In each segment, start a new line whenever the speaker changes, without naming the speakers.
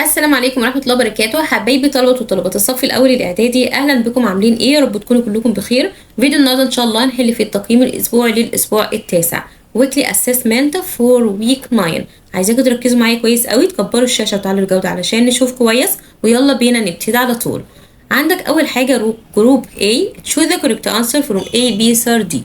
السلام عليكم ورحمة الله وبركاته. حبايبي طلبة وطلبات الصف الأول الإعدادي، أهلا بكم. عاملين إيه؟ يا رب تكونوا كلكم بخير. فيديو النهارده إن شاء الله هنحل في التقييم الأسبوعي للأسبوع التاسع weekly assessment for week 9. عايزاكم تركزوا معايا كويس قوي، تكبروا الشاشة وتعلوا الجودة علشان نشوف كويس، ويلا بينا نبتدي على طول. عندك أول حاجة جروب A. choose the correct answer from A, B, C, D.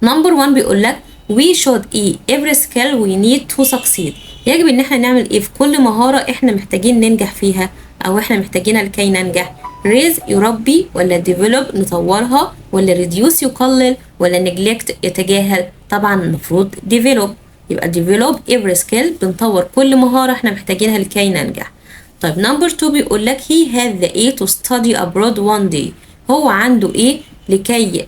نمبر 1 بيقول لك we should every skill we need to succeed. يجب ان احنا نعمل ايه في كل مهارة احنا محتاجين ننجح فيها او احنا محتاجينها لكي ننجح. raise يربي، ولا develop نطورها، ولا reduce يقلل، ولا neglect يتجاهل. طبعا المفروض develop، يبقى develop every skill بنطور كل مهارة احنا محتاجينها لكي ننجح. طيب نمبر 2 بيقول لك he had the A to study abroad one day. هو عنده ايه لكي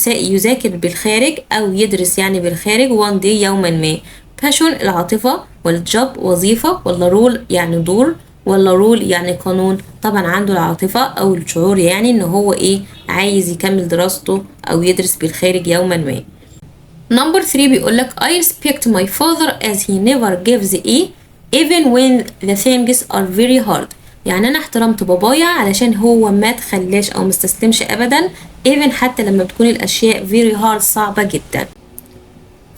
يذاكر بالخارج او يدرس يعني بالخارج one day يوما ما. passion العاطفة، ولا job وظيفة، ولا role يعني دور، ولا rule يعني قانون. طبعا عنده العاطفة او الشعور يعني ان هو ايه عايز يكمل دراسته او يدرس بالخارج يوما ما. نمبر 3 بيقول لك I respect my father as he never gives even when the things are very hard. يعني انا احترمت بابايا علشان هو ما تخلاش او مستسلمش ابدا even حتى لما بتكون الاشياء very hard صعبة جدا.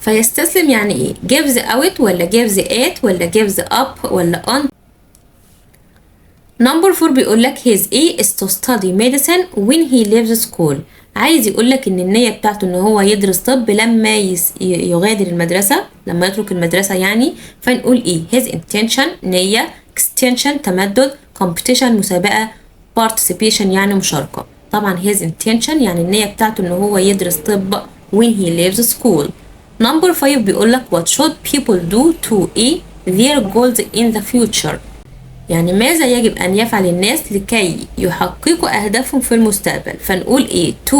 فيستسلم يعني ايه؟ gives out، ولا gives at، ولا gives up، ولا on. نمبر 4 بيقول لك his A is to study medicine when he leaves school. عايز يقول لك ان النية بتاعته ان هو يدرس طب لما يغادر المدرسة، لما يترك المدرسة يعني. فنقول ايه؟ his intention نية، extension تمدد، competition مسابقة، participation يعني مشاركة. طبعا his intention يعني النية بتاعته ان هو يدرس طب when he leaves school. نمبر 5 بيقول لك what should people do to their goals in the future. يعني ماذا يجب أن يفعل الناس لكي يحققوا أهدافهم في المستقبل. فنقول إيه؟ to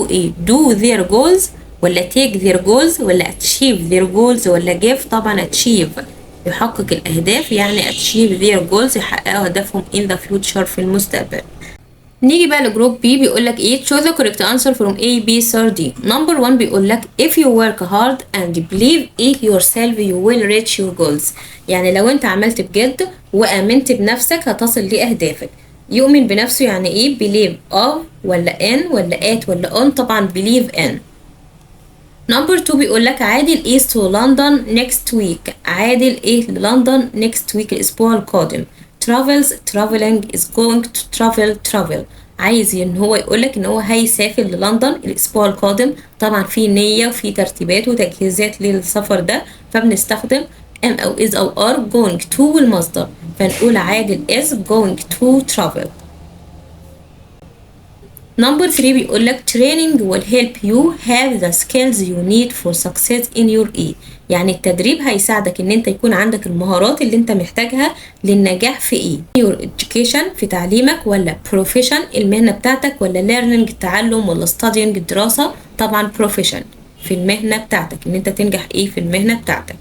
do their goals، ولا take their goals، ولا achieve their goals، ولا give. طبعا achieve يحقق الأهداف يعني achieve their goals يحققوا أهدافهم in the future في المستقبل. نيجي بقى لجروب بي بيقول لك ايه choose the correct answer from A, B, C, or D. نمبر 1 بيقول لك if you work hard and believe in yourself you will reach your goals. يعني لو انت عملت بجد وآمنت بنفسك هتصل لأهدافك. يؤمن بنفسه يعني ايه؟ believe of، ولا in، ولا at، ولا on. طبعا believe in. نمبر 2 بيقول لك عادل is to London next week. عادل ايه لندن next week الأسبوع القادم. travels traveling is going to travel. عايز ان هو يقولك ان هو هيسافر للندن الاسبوع القادم. طبعا في نية وفي ترتيبات وتجهيزات للسفر ده، فبنستخدم am او is او are. going to والمصدر، فنقول عادل is going to travel. نمبر 3 بيقول لك training will help you have the skills you need for success in your E. يعني التدريب هيساعدك ان انت يكون عندك المهارات اللي انت محتاجها للنجاح في E. your education في تعليمك، ولا profession المهنة بتاعتك، ولا learning التعلم، ولا studying الدراسة. طبعا profession في المهنة بتاعتك ان انت تنجح ايه في المهنة بتاعتك.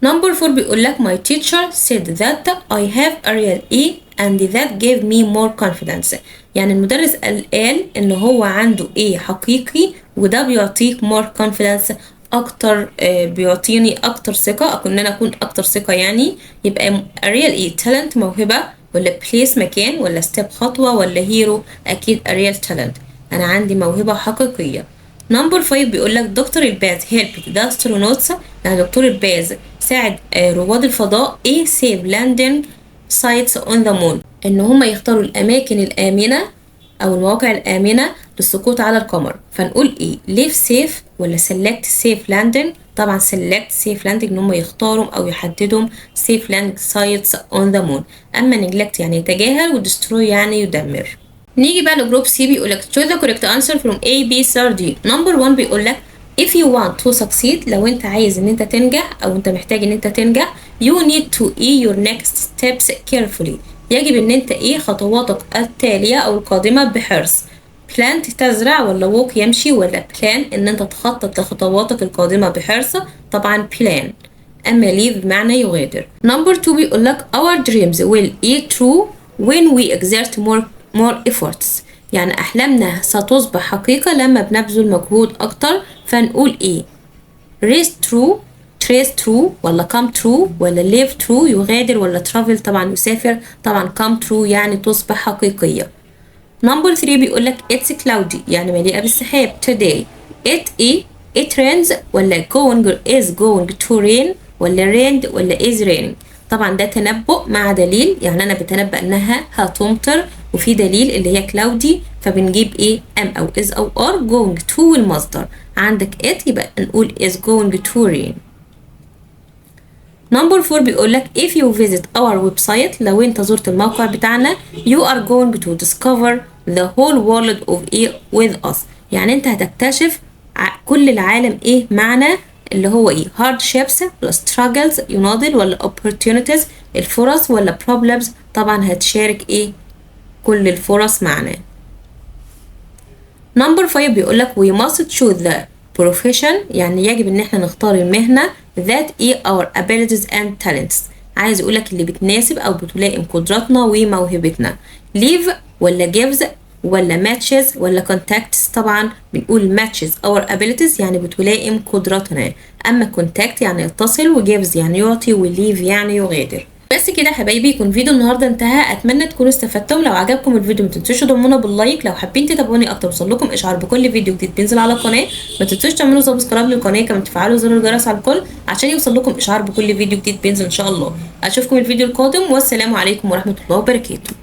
نمبر 4 بيقول لك my teacher said that I have a real E and that gave me more confidence. يعني المدرس قال ان هو عنده ايه حقيقي وده بيعطيك more confidence اكتر، بيعطيني اكتر ثقة، ان انا اكون اكتر ثقة يعني. يبقى a real ايه talent موهبة، ولا place مكان، ولا step خطوة، ولا hero. اكيد a real talent انا عندي موهبة حقيقية. نمبر 5 بيقول لك دكتور الباز helped the astronauts. يعني دكتور الباز ساعد رواد الفضاء ايه save landing sites on the moon. ان هم يختاروا الاماكن الامنه او المواقع الامنه للسقوط على القمر. فنقول ايه leave safe، ولا select safe landing. طبعا select safe landing ان هم يختاروا او يحددوا safe landing sites on the moon. اما neglect يعني يتجاهل، و destroy يعني يدمر. نيجي بقى لجروب سي بيقول لك choose the correct answer from A, B, C, or D. نمبر 1 بيقول لك if you want to succeed لو انت عايز ان انت تنجح او انت محتاج ان انت تنجح you need to your next steps carefully. يجب ان انت خطواتك التالية او القادمة بحرص. plant تزرع، ولا walk يمشي، ولا plan ان انت تخطط لخطواتك القادمة بحرص. طبعا plan. اما leave بمعنى يغادر. نمبر 2 بيقول لك our dreams will true when we exert more efforts. يعني أحلامنا ستصبح حقيقة لما بنبذل مجهود أكتر. فنقول إيه race true trace true ولا come true ولا live true يغادر ولا travel طبعا يسافر. طبعا come true يعني تصبح حقيقية. نمبر 3 بيقول لك it's cloudy يعني مليئة بالسحاب. today it ايه it rains ولا is going to rain ولا rained ولا is raining. طبعا ده تنبؤ مع دليل، يعني انا بتنبأ انها هتمطر وفي دليل اللي هي cloudy، فبنجيب ايه am او is او are. going to المصدر، عندك it يبقى نقول is going to rain. نمبر 4 بيقول لك if you visit our website لو انت زرت الموقع بتاعنا you are going to discover the whole world of it with us. يعني انت هتكتشف كل العالم ايه معنا، اللي هو ايه hardships ولا struggles يناضل ولا opportunities الفرص ولا problems. طبعا هتشارك ايه كل الفرص معنا. نمبر 5 بيقول لك we must choose the profession يعني يجب ان احنا نختار المهنة that is our abilities and talents. عايز يقول لك اللي بتناسب او بتلائم قدراتنا وموهبتنا. leave ولا gives ولا matches ولا contacts. طبعا بنقول matches our abilities يعني بتلائم قدراتنا، اما contact يعني يتصل وgives يعني يعطي وleave يعني يغادر. بس كده يا حبايبي يكون فيديو النهارده انتهى، اتمنى تكونوا استفدتم. لو عجبكم الفيديو ما تنسوش تضمونا باللايك، لو حابين تتابعوني اكتر وصلكم اشعار بكل فيديو جديد بينزل على القناه ما تنسوش تعملوا سبسكرايب للقناه، كمان تفعلوا زر الجرس على الكل عشان يوصلكم اشعار بكل فيديو جديد بينزل ان شاء الله. اشوفكم الفيديو القادم والسلام عليكم ورحمه الله وبركاته.